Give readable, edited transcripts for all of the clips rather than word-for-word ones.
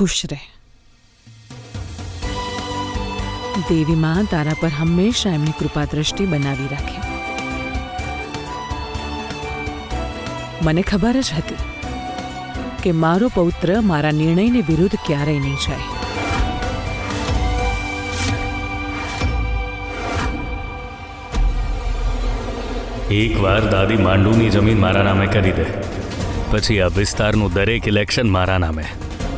ખુશ રહે. દેવી માં તારા પર હંમેશા એમની કૃપા દ્રષ્ટિ બનાવી રાખે. મને ખબર જ હતી કે મારો પૌત્ર મારા નિર્ણયની વિરુદ્ધ ક્યારેય નહીં જાય. એકવાર દાદી માંડુની જમીન મારા નામે કરી દે, પછી આ વિસ્તારનું દરેક ઇલેક્શન મારા નામે.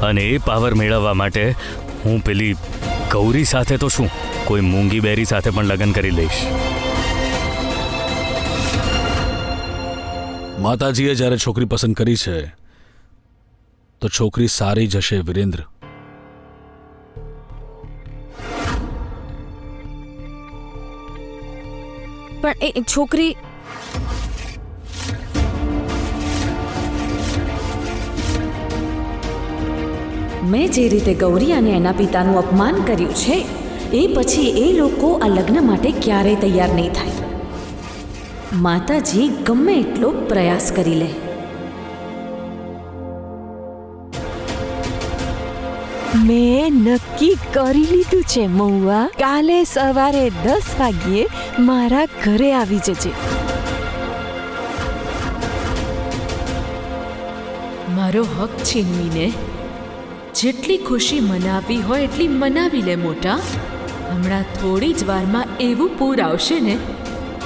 અને એ પાવર મેળવવા માટે હું પેલી ગૌરી સાથે તો શું, કોઈ મૂંગી બેરી સાથે પણ લગ્ન કરી લઈશ. માતાજીએ જ્યારે છોકરી પસંદ કરી છે તો છોકરી સારી જ હશે વિરેન્દ્ર. પણ એ છોકરી મેં જે રીતે ગૌરી અને એના પિતાનું અપમાન કર્યું છે એ પછી એ લોકો આ લગ્ન માટે ક્યારેય તૈયાર નહીં થાય. માતાજી ગમે એટલો પ્રયાસ કરી લે. મેં નક્કી કરી લીધું છે મહુવા, કાલે સવારે 10 વાગ્યે મારા ઘરે આવી જજે. મારો હક છીનવીને જેટલી ખુશી મનાવી હોય એટલી મનાવી લે મોટા. હમણાં થોડી જ વારમાં એવું પૂર આવશે ને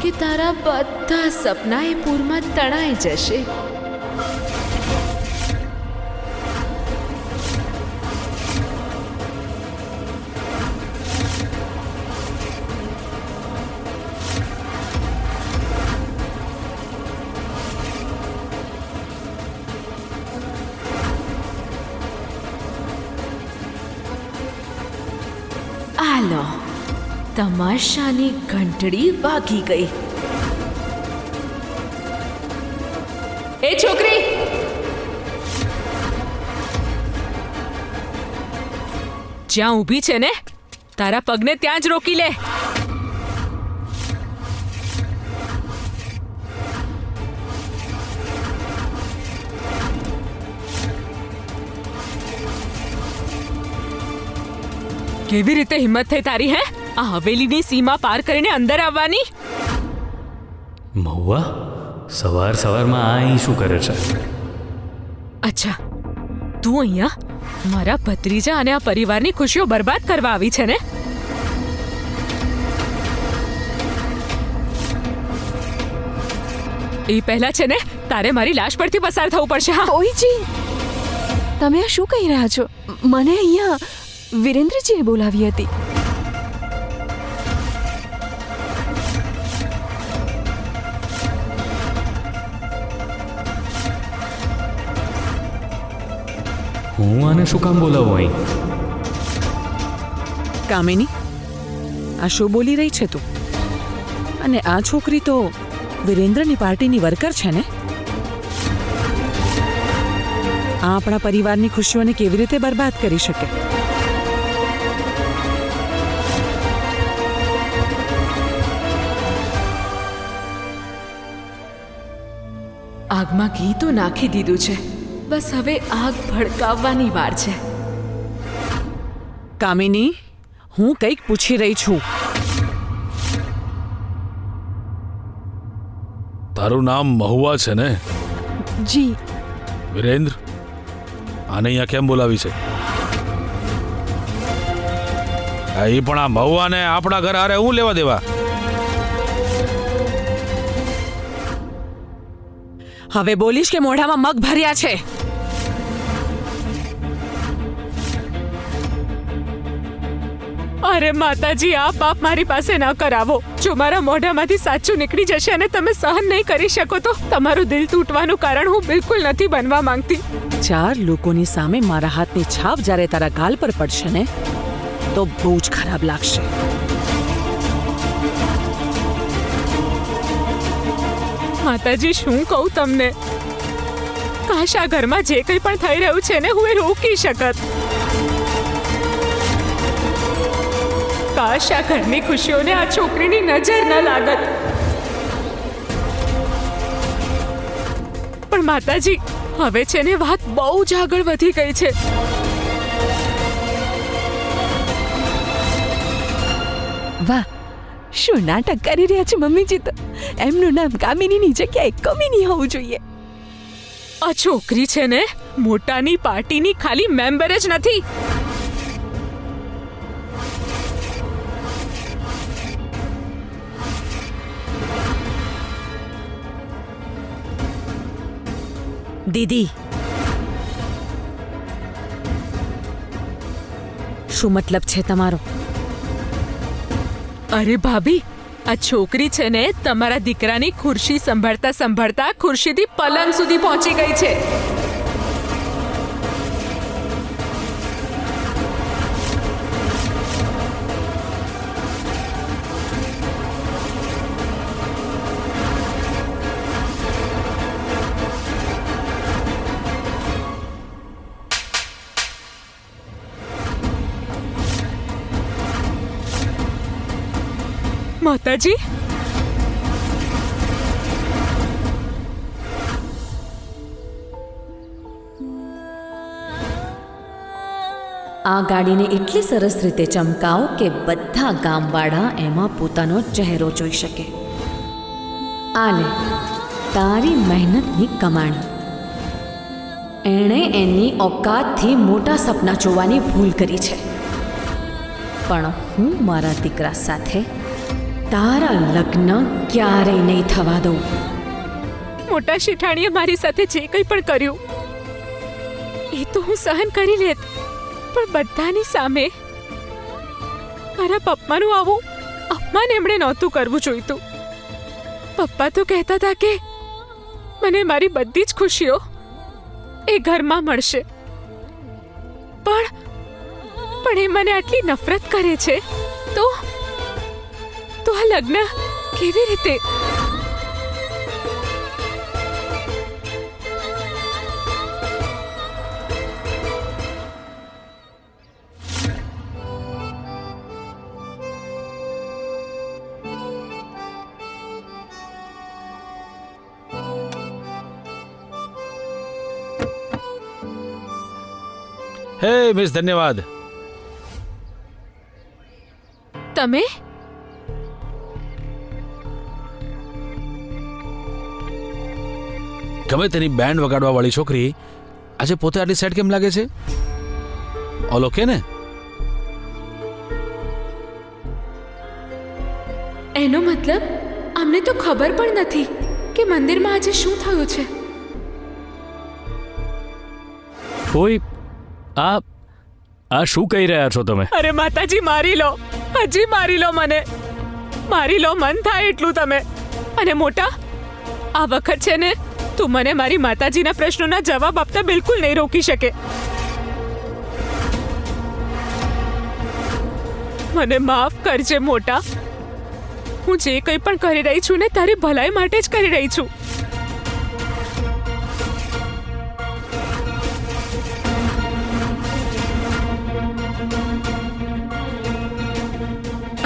કે તારા બધા સપના એ પૂરમાં તણાઈ જશે. આલો, તમાશાની ઘંટડી વાગી ગઈ. એ છોકરી, જ્યાં ઊભી છે ને તારા પગને ત્યાં જ રોકી લે. કેવી રીતે હિંમત થઈ તારી? હે, આ હવેલીની સીમા પાર કરીને અંદર આવવાની? મહુવા, સવાર સવારમાં આ અહીં શું કરે છે? અચ્છા, તું અહીંયા મારા ભત્રીજા અને આ પરિવારની ખુશીઓ બરબાદ કરવા આવી છે ને? એ પહેલા છે ને તારે મારી લાશ પરથી પસાર થવું પડશે. હા ઓઈજી, તમે આ શું કહી રહ્યા છો? મને અહીંયા વિરેન્દ્રજીએ બોલાવી હતી. હું આને શું કામ બોલાવું અહીં? કામિની, આ શું બોલી રહી છે તું? અને આ છોકરી તો વિરેન્દ્રની પાર્ટીની વર્કર છે ને? આ આપણા પરિવારની ખુશીઓને કેવી રીતે બરબાદ કરી શકે? આગમાં ઘી તો નાખી દીધું છે, બસ હવે આગ ભડકાવવાની વાર છે. કામિની, હું કંઈક પૂછી રહી છું. તારું નામ મહુવા છે ને? જી. વિરેન્દ્ર, આને અહીંયા કેમ બોલાવી છે? એ પણ આ મહુવાને આપણા ઘર હારે હું લેવા દેવા? હવે બોલીશ કે મોઢામાં મગ ભર્યા છે? અરે માતાજી, આ પાપ મારી પાસે ન કરાવો. જો મારા મોઢામાંથી સાચું નીકળી જશે અને તમે સહન નહીં કરી શકો તો તમારું દિલ તૂટવાનું કારણ હું બિલકુલ નથી બનવા માંગતી. 4 લોકોની સામે મારા હાથની છાપ જ્યારે તારા ગાલ પર પડશે ને તો બહુ જ ખરાબ લાગશે. માતાજી, શું કહું તમને? કાશ આ ઘરમાં જે કંઈ પણ થઈ રહ્યું છે ને હું એ રોકી શકત. કાશ આ ઘરની ખુશીઓને આ છોકરીની નજર ન લાગત. પણ માતાજી, હવે છે ને વાત બહુ જ આગળ વધી ગઈ છે. વાહ, શું નાટક કરી રહ્યા છે મમ્મીજી તો. એમનું નામ કામિનીની જગ્યાએ કમિની હોવું જોઈએ. આ છોકરી છે ને મોટાની પાર્ટીની ખાલી મેમ્બર જ નથી. દીદી, શું મતલબ છે તમારો? અરે ભાભી, આ છોકરી છે ને તમારા દીકરાની ખુરશી સંભાળતા સંભાળતા ખુરશીથી પલંગ સુધી પહોંચી ગઈ છે. માતાજી, આ ગાડીને એટલી સરસ રીતે ચમકાવો કે બધા ગામવાળા એમાં પોતાનો ચહેરો જોઈ શકે. આ લે તારી મહેનતની કમાણી. એણે એની ઓકાતથી મોટા સપના જોવાની ભૂલ કરી છે, પણ હું મારા દીકરા સાથે તારા લગ્ન ક્યારેય નહીં થવા દઉં. મોટા શેઠાણીએ મારી સાથે જે કંઈ પણ કર્યું એ તો હું સહન કરી લેત, પણ બધાની સામે મારા પપ્પાનું આવું અપમાન એમણે નહોતું કરવું જોઈતું. પપ્પા તો કહેતા હતા કે મને મારી બધી જ ખુશીઓ એ ઘરમાં મળશે, પણ એ મને આટલી નફરત કરે છે તો આ લગ્ન કેવી રીતે? હે મિસ, ધન્યવાદ. તમે ગમે તેની બેન્ડ વગાડવા વાળી છોકરી આજે પોતે આટલી સેટ કેમ લાગે છે? ઓલ ઓકે ને? એનો મતલબ અમને તો ખબર પણ નથી કે મંદિરમાં આજે શું થયું છે. કોઈ આ શું કહી રહ્યા છો તમે? અરે માતાજી, મારી લો, હજી મારી લો, મને મારી લો, મન થાય એટલું તમે. અને મોટા, આ વખત છે ને તું મને મારી માતાજીના પ્રશ્નોના જવાબ આપતા બિલકુલ નહીં રોકી શકે. મને માફ કરજે મોટા. હું જે કંઈ પણ કરી રહી છું ને તારી ભલાઈ માટે જ કરી રહી છું.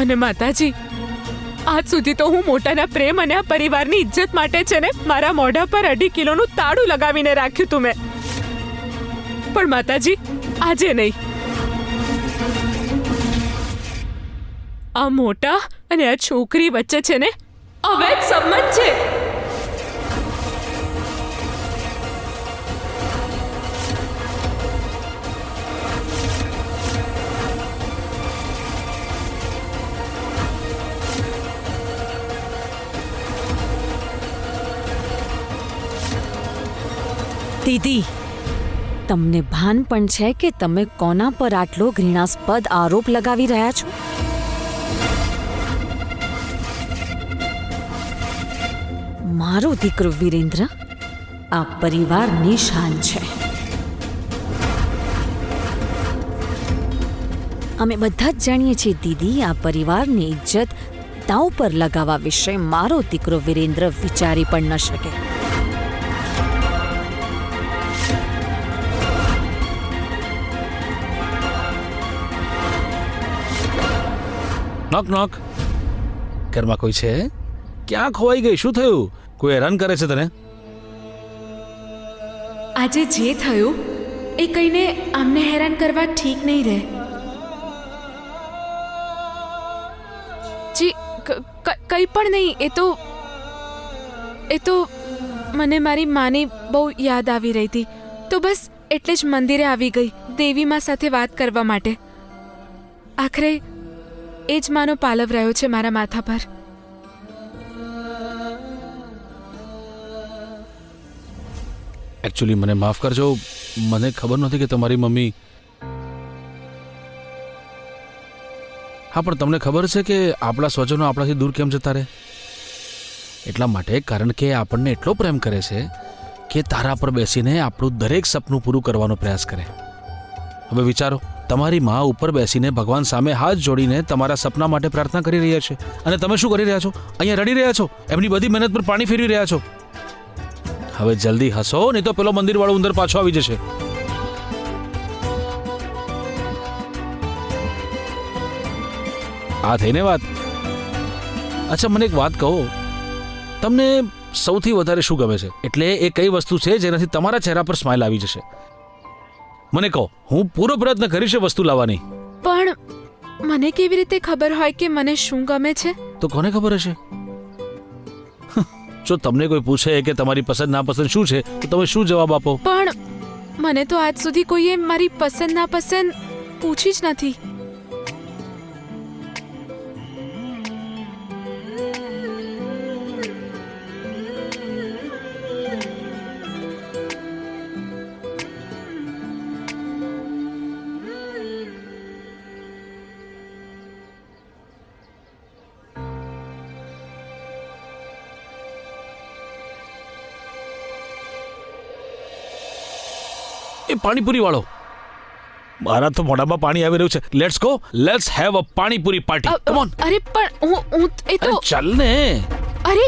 અને માતાજી, આજ સુધી તો હું મોટાના પ્રેમ અને આ પરિવારની ઇજ્જત માટે છે ને મારા મોઢા પર 2.5 કિલોનું તાળું લગાવીને રાખ્યું તું મેં, પણ માતાજી આજે નહીં. આ મોટા અને આ છોકરી વચ્ચે છે ને અવૈધ સંબંધ છે. દીદી, તમને ભાન પણ છે કે તમે કોના પર આટલો ઘૃણાસ્પદ આરોપ લગાવી રહ્યા છો? મારો દીકરો વિરેન્દ્ર આ પરિવારની શાન છે. અમે બધા જ જાણીએ છીએ દીદી, આ પરિવારની ઇજ્જત દાવ પર લગાવવા વિશે મારો દીકરો વિરેન્દ્ર વિચારી પણ ન શકે. નોક નોક. ઘરમાં કોઈ છે? ક્યાં ખોવાઈ ગઈ? શું થયું? કોઈ હેરાન કરે છે તને? આજે જે થયું એ કહીને આમને હેરાન કરવા ઠીક નહીં રહે. કંઈ પણ નહીં. એ તો મને મારી માની બહુ યાદ આવી રહી હતી, તો બસ એટલે જ મંદિરે આવી ગઈ દેવીમાં સાથે વાત કરવા માટે. આખરે એ જ માનો પાલવ રહ્યો છે મારા માથા પર. એકચ્યુઅલી મને માફ કરજો, મને ખબર નહોતી કે તમારી મમ્મી. હા, પણ તમને ખબર છે કે આપણા સ્વજનો આપણાથી દૂર કેમ જતા રહે? એટલા માટે, કારણ કે આપણને એટલો પ્રેમ કરે છે કે તારા પર બેસીને આપણું દરેક સપનું પૂરું કરવાનો પ્રયાસ કરે. હવે વિચારો, તમારી મા ઉપર બેસીને ભગવાન સામે હાથ જોડીને તમારા સપના માટે પ્રાર્થના કરી રહ્યા છે, અને તમે શું કરી રહ્યા છો? અહીંયા રડી રહ્યા છો, એમની બધી મહેનત પર પાણી ફેરવી રહ્યા છો. હવે જલ્દી હસો, નહીં તો પેલો મંદિરવાળો ઉંદર પાછો આવી જશે. આ થઈને વાત. અચ્છા, મને એક વાત કહો, તમને સૌથી વધારે શું ગમે છે? એટલે એ કઈ વસ્તુ છે જેનાથી તમારા ચહેરા પર સ્માઇલ આવી જશે? મને કહો, હું પૂરો પ્રયત્ન કરીશ એ વસ્તુ લાવવાની. પણ મને કેવી રીતે ખબર હોય કે મને શું ગમે છે? તો કોને ખબર હશે? જો તમને કોઈ પૂછે કે તમારી પસંદ નાપસંદ શું છે, તો તમે શું જવાબ આપો? પણ મને તો આજ સુધી કોઈએ મારી પસંદ નાપસંદ પૂછી જ નથી. એ પાણીપુરી વાળો, મારા તો મોઢામાં પાણી આવી રહ્યું છે. Let's go, let's have a panipuri party. Come on. અરે પણ હું એ તો ચાલ ને. અરે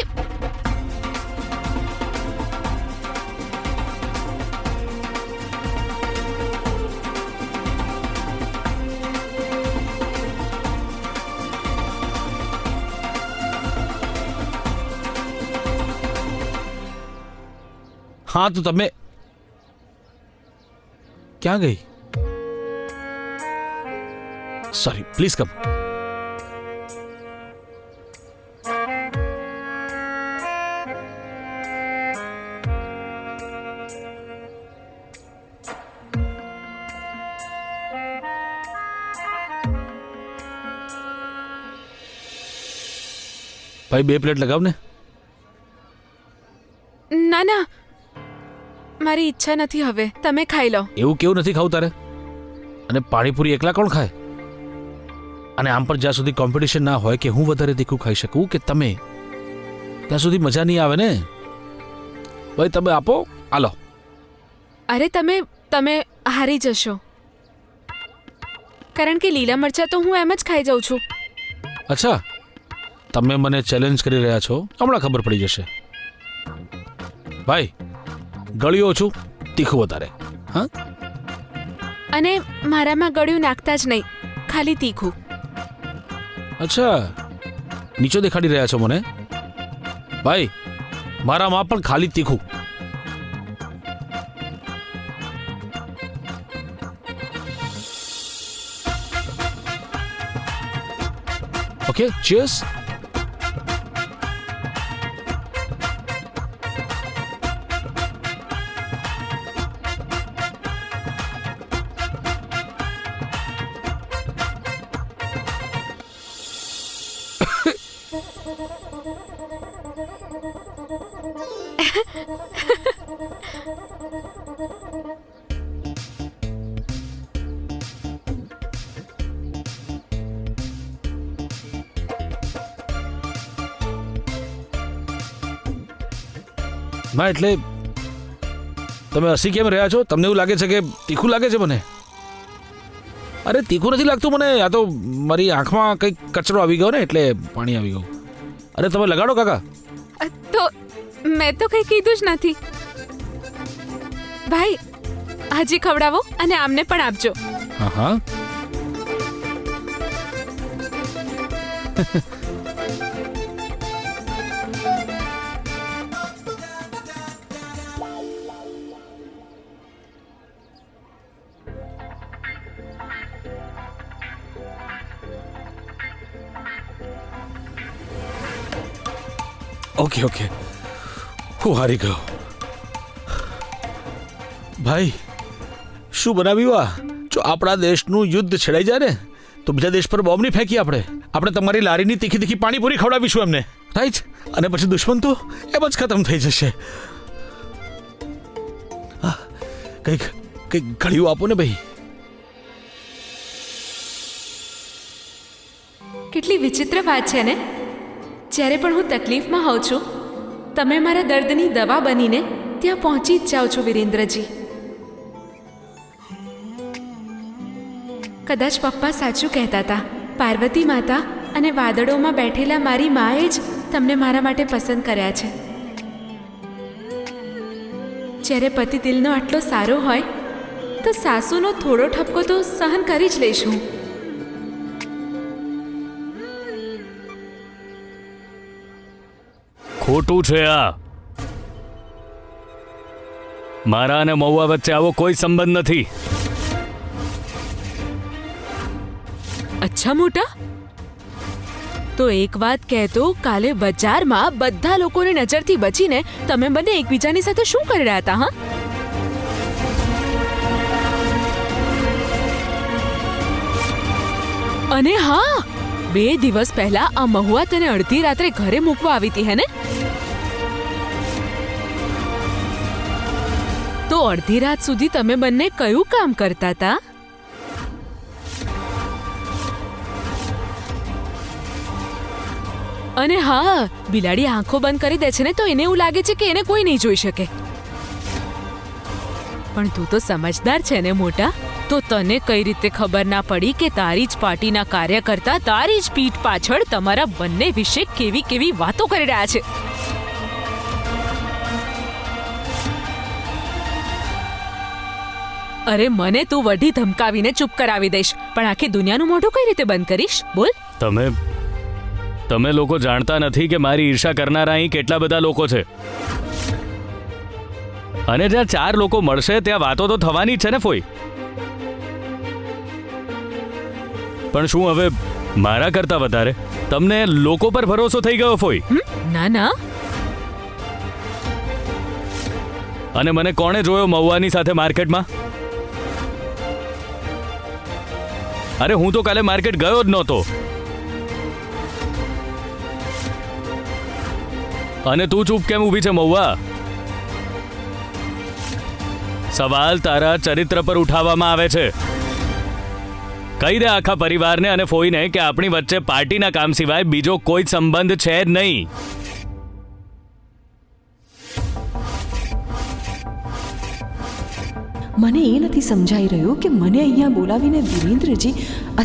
હા, તો તમે ક્યાં ગઈ? Sorry, please come. ભાઈ, 2 પ્લેટ લગાવ ને. ના ના, મારી ઈચ્છા નથી હવે, તમે ખાઈ લો. એવું કેવું નથી ખાવું તારે? અને પાણીપુરી એકલા કોણ ખાય? અને આમ પણ જ્યાં સુધી કોમ્પિટિશન ના હોય કે હું વધારે તીખું ખાઈ શકું કે તમે, ત્યાં સુધી મજા નહીં આવે ને. ભાઈ, તમે આપો, આલો. અરે તમે હારી જશો, કારણ કે લીલા મરચાં તો હું એમ જ ખાઈ જાઉં છું. અચ્છા, તમે મને ચેલેન્જ કરી રહ્યા છો? હમણાં ખબર પડી જશે. ભાઈ, ગળ્યું ઓછું, તીખું વધારે. હા, અને મારામાં ગળ્યું નાખતા જ નહીં, ખાલી તીખું. અચ્છા, નીચો દેખાડી રહ્યા છો મને? ભાઈ, મારામાં પણ ખાલી તીખું. Okay, cheers. ના, એટલે તમે હસી કેમ રહ્યા છો? તમને એવું લાગે છે કે તીખું લાગે છે મને? અરે, તીખું નથી લાગતું મને. આ તો મારી આંખમાં કંઈક કચરો આવી ગયો ને, એટલે પાણી આવી ગયું. અરે, તમે લગાડો કાકા. તો મેં તો કંઈ કીધું જ નથી. ભાઈ, હજી ખવડાવો અને આમને પણ આપજો. હા હા. ઓકે ઓકે, હું હારી ગયો. ભાઈ શું બનાવ્યું આ? જો આપણા દેશનું યુદ્ધ છેડાઈ જાય ને તો બીજા દેશ પર બોમ્બ નહીં ફેંકીએ આપણે તમારી લારીની તીખી તીખી પાણીપુરી ખવડાવીશું એમને, રાઈટ? અને પછી દુશ્મન તો એમ જ ખતમ થઈ જશે. કંઈક ગળ્યું આપો ને ભાઈ. કેટલી વિચિત્ર વાત છે ને, જ્યારે પણ હું તકલીફમાં હોઉં છું તમે મારા દર્દની દવા બનીને ત્યાં પહોંચી જ જાઓ છો વિરેન્દ્રજી. કદાચ પપ્પા સાચું કહેતા હતા, પાર્વતી માતા અને વાદળોમાં બેઠેલા મારી માએ જ તમને મારા માટે પસંદ કર્યા છે. જ્યારે પતિ દિલનો આટલો સારો હોય તો સાસુનો થોડો ઠપકો તો સહન કરી જ લઈશું. ખોટું છે આ. મારા અને મહુવા વચ્ચે આવો કોઈ સંબંધ નથી. અચ્છા મોટા, તો એક વાત કહેતો, કાલે બજારમાં બધા લોકોની નજરથી બચીને તમે બંને એકબીજાની સાથે શું કરી રહ્યા હતા? હા, અને હા, 2 દિવસ પહેલા આ મહુવા તને અડધી રાત્રે ઘરે મૂકવા આવી હતી, હે ને? તો અડધી રાત સુધી તમે બંને કયું કામ કરતા હતા? અને હા, બિલાડી આંખો બંધ કરી દે છે ને તો એને એવું લાગે છે કે એને કોઈ નહીં જોઈ શકે. પણ તું તો સમજદાર છે ને મોટા, તો તને કઈ રીતે ખબર ના પડી કે તારી જ પાર્ટીના કાર્યકર્તા તારી જ પીઠ પાછળ તમારા બંને વિશે કેવી કેવી વાતો કરી રહ્યા છે? અરે મને તું વઢી ધમકાવીને ચૂપ કરાવી દઈશ, પણ આખી દુનિયાનું મોઢું કઈ રીતે બંધ કરીશ? બોલ. તમે લોકો જાણતા નથી કે મારી ઈર્ષા કરનારા અહીં કેટલા બધા લોકો છે. અને જ્યાં 4 લોકો મળશે ત્યાં વાતો તો થવાની જ છે ને ફોઈ. પણ શું હવે મારા કરતા વધારે તમને લોકો પર ભરોસો થઈ ગયો ફોઈ? ના ના. અને મને કોણે જોયો મહુવાની સાથે માર્કેટમાં? અરે હું તો કાલે માર્કેટ ગયો જ નહોતો. અને તું ચૂપ કેમ ઊભી છે મહુવા? સવાલ તારા ચરિત્ર પર ઉઠાવવામાં આવે છે. કહી દે આખા પરિવારને અને ફોઈને કે આપણી વચ્ચે પાર્ટીના કામ સિવાય બીજો કોઈ સંબંધ છે જ નહીં. મને એ નથી સમજાઈ રહ્યું કે મને અહીંયા બોલાવીને વિરેન્દ્રજી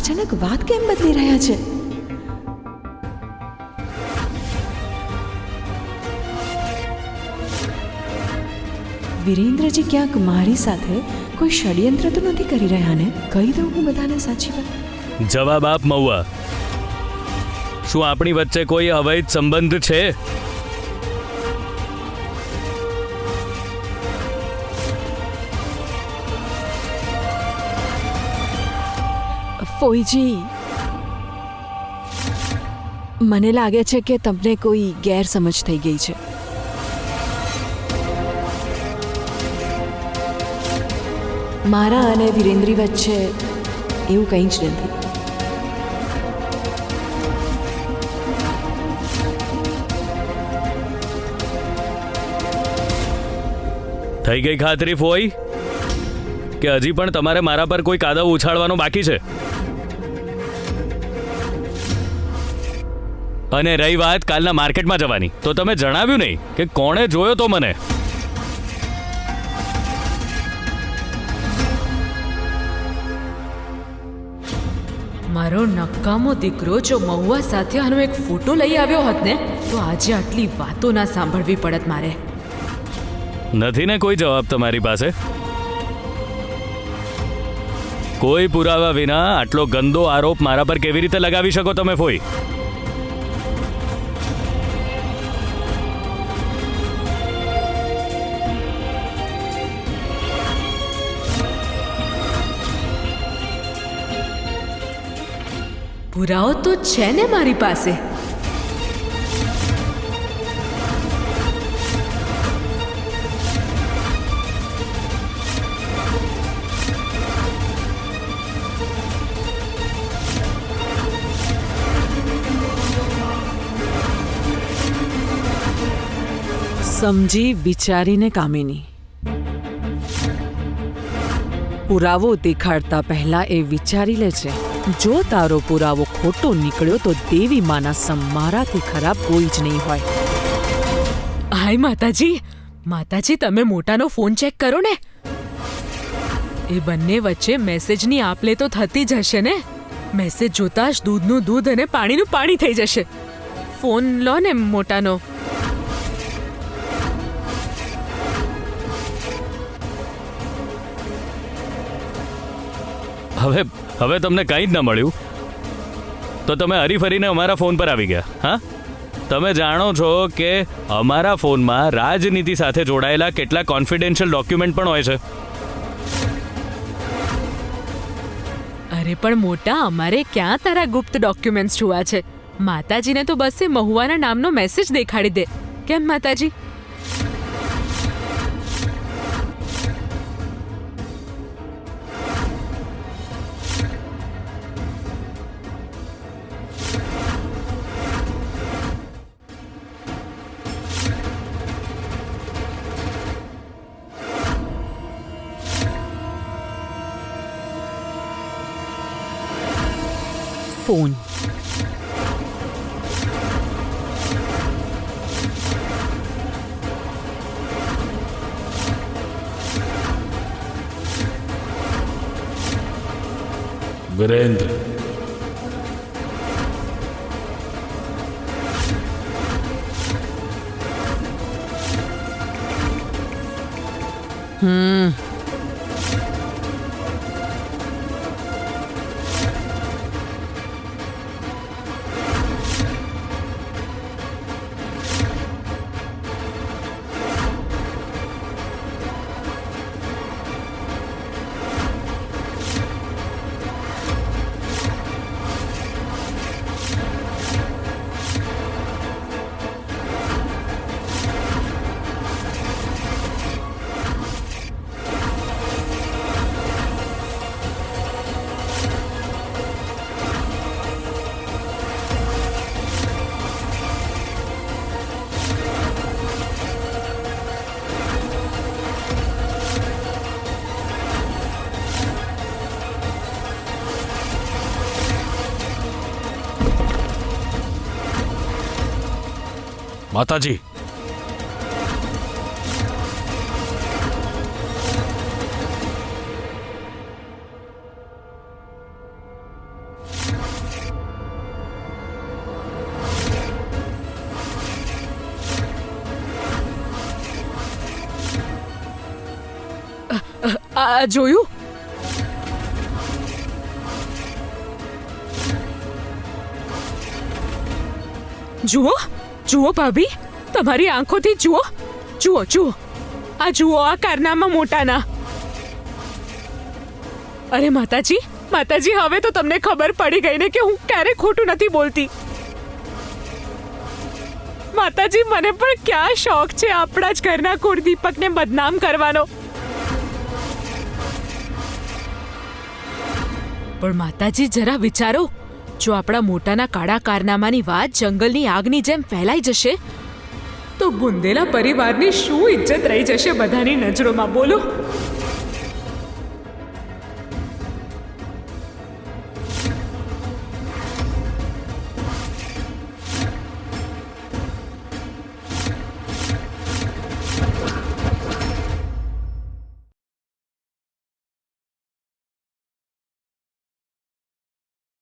અચાનક વાત કેમ બદલી રહ્યા છે. વિરેન્દ્રજી ક્યાંક મારી સાથે કોઈ ષડયંત્ર તો નથી કરી રહ્યા ને? કહી દઉં હું બધાને સાચી વાત. જવાબ આપ મહુવા. શું આપણી વચ્ચે કોઈ અવૈધ સંબંધ છે? ફોઈજી, મને લાગે છે કે તમને કોઈ ગેરસમજ થઈ ગઈ છે. મારા અને વિરેન્દ્રી વચ્ચે એવું કંઈ જ નથી. થઈ ગઈ ખાતરી ફોઈ કે હજી પણ તમારે મારા પર કોઈ કાદવ ઉછાળવાનો બાકી છે? અને રહી વાત કાલના માર્કેટમાં જવાની, તો તમે જણાવ્યું નહીં કે કોણે જોયો તો મને. મારો નકામો દીકરો જો મહુવા સાથે આનો એક ફોટો લઈ આવ્યો હોત ને તો આજે આટલી વાતો ના સાંભળવી પડત મારે. નથી ને કોઈ જવાબ તમારી પાસે? કોઈ પુરાવા વિના આટલો ગંદો આરોપ મારા પર કેવી રીતે લગાવી શકો તમે ફોઈ? પુરાવો તો છે ને મારી પાસે. સમજી વિચારીને કામિની. પુરાવો દેખાડતા પહેલા એ વિચારી લે છે. જો તારો પુરાવો ખોટો નીકળ્યો તો દેવી માના સમ મારાથી ખરાબ કોઈ જ નહીં હોય. હાય માતાજી, માતાજી તમે મોટાનો ફોન ચેક કરો ને. એ બંને વચ્ચે મેસેજની આપ લે તો થતી જ હશે ને. મેસેજ જોતા જ દૂધનું દૂધ અને પાણીનું પાણી થઈ જશે. ફોન લો ને મોટાનો. હવે તમને કંઈ જ ન મળ્યું તો તમે હરીફરીને અમારા ફોન પર આવી ગયા. હા, તમે જાણો છો કે અમારા ફોનમાં રાજનીતિ સાથે જોડાયેલા કેટલા કોન્ફિડેન્શિયલ ડોક્યુમેન્ટ પણ હોય છે. અરે પણ મોટા, અમારે ક્યાં તારા ગુપ્ત ડોક્યુમેન્ટ્સ જોવા છે? માતાજીને તો બસ એ મહુવાના નામનો મેસેજ દેખાડી દે. કેમ માતાજી? ફોન. વિરેન્દ્ર, માતાજી, આ જોયું? જુઓ જુઓ ભાભી, તમારી આંખોથી જુઓ. જુઓ જુઓ, આ જુઓ, આ કારનામા મોટાના. અરે માતાજી, માતાજી, હવે તો તમને ખબર પડી ગઈ ને કે હું ક્યારે ખોટું નથી બોલતી. માતાજી, મને પણ ક્યાં શોખ છે આપણા જ ઘરના કુળદીપકને બદનામ કરવાનો. પણ માતાજી, જરા વિચારો, જો આપણા મોટાના કાળા કારનામાની વાત જંગલની આગની જેમ ફેલાઈ જશે તો બુંદેલા પરિવારની શું ઇજ્જત રહી જશે બધાની નજરોમાં? બોલો.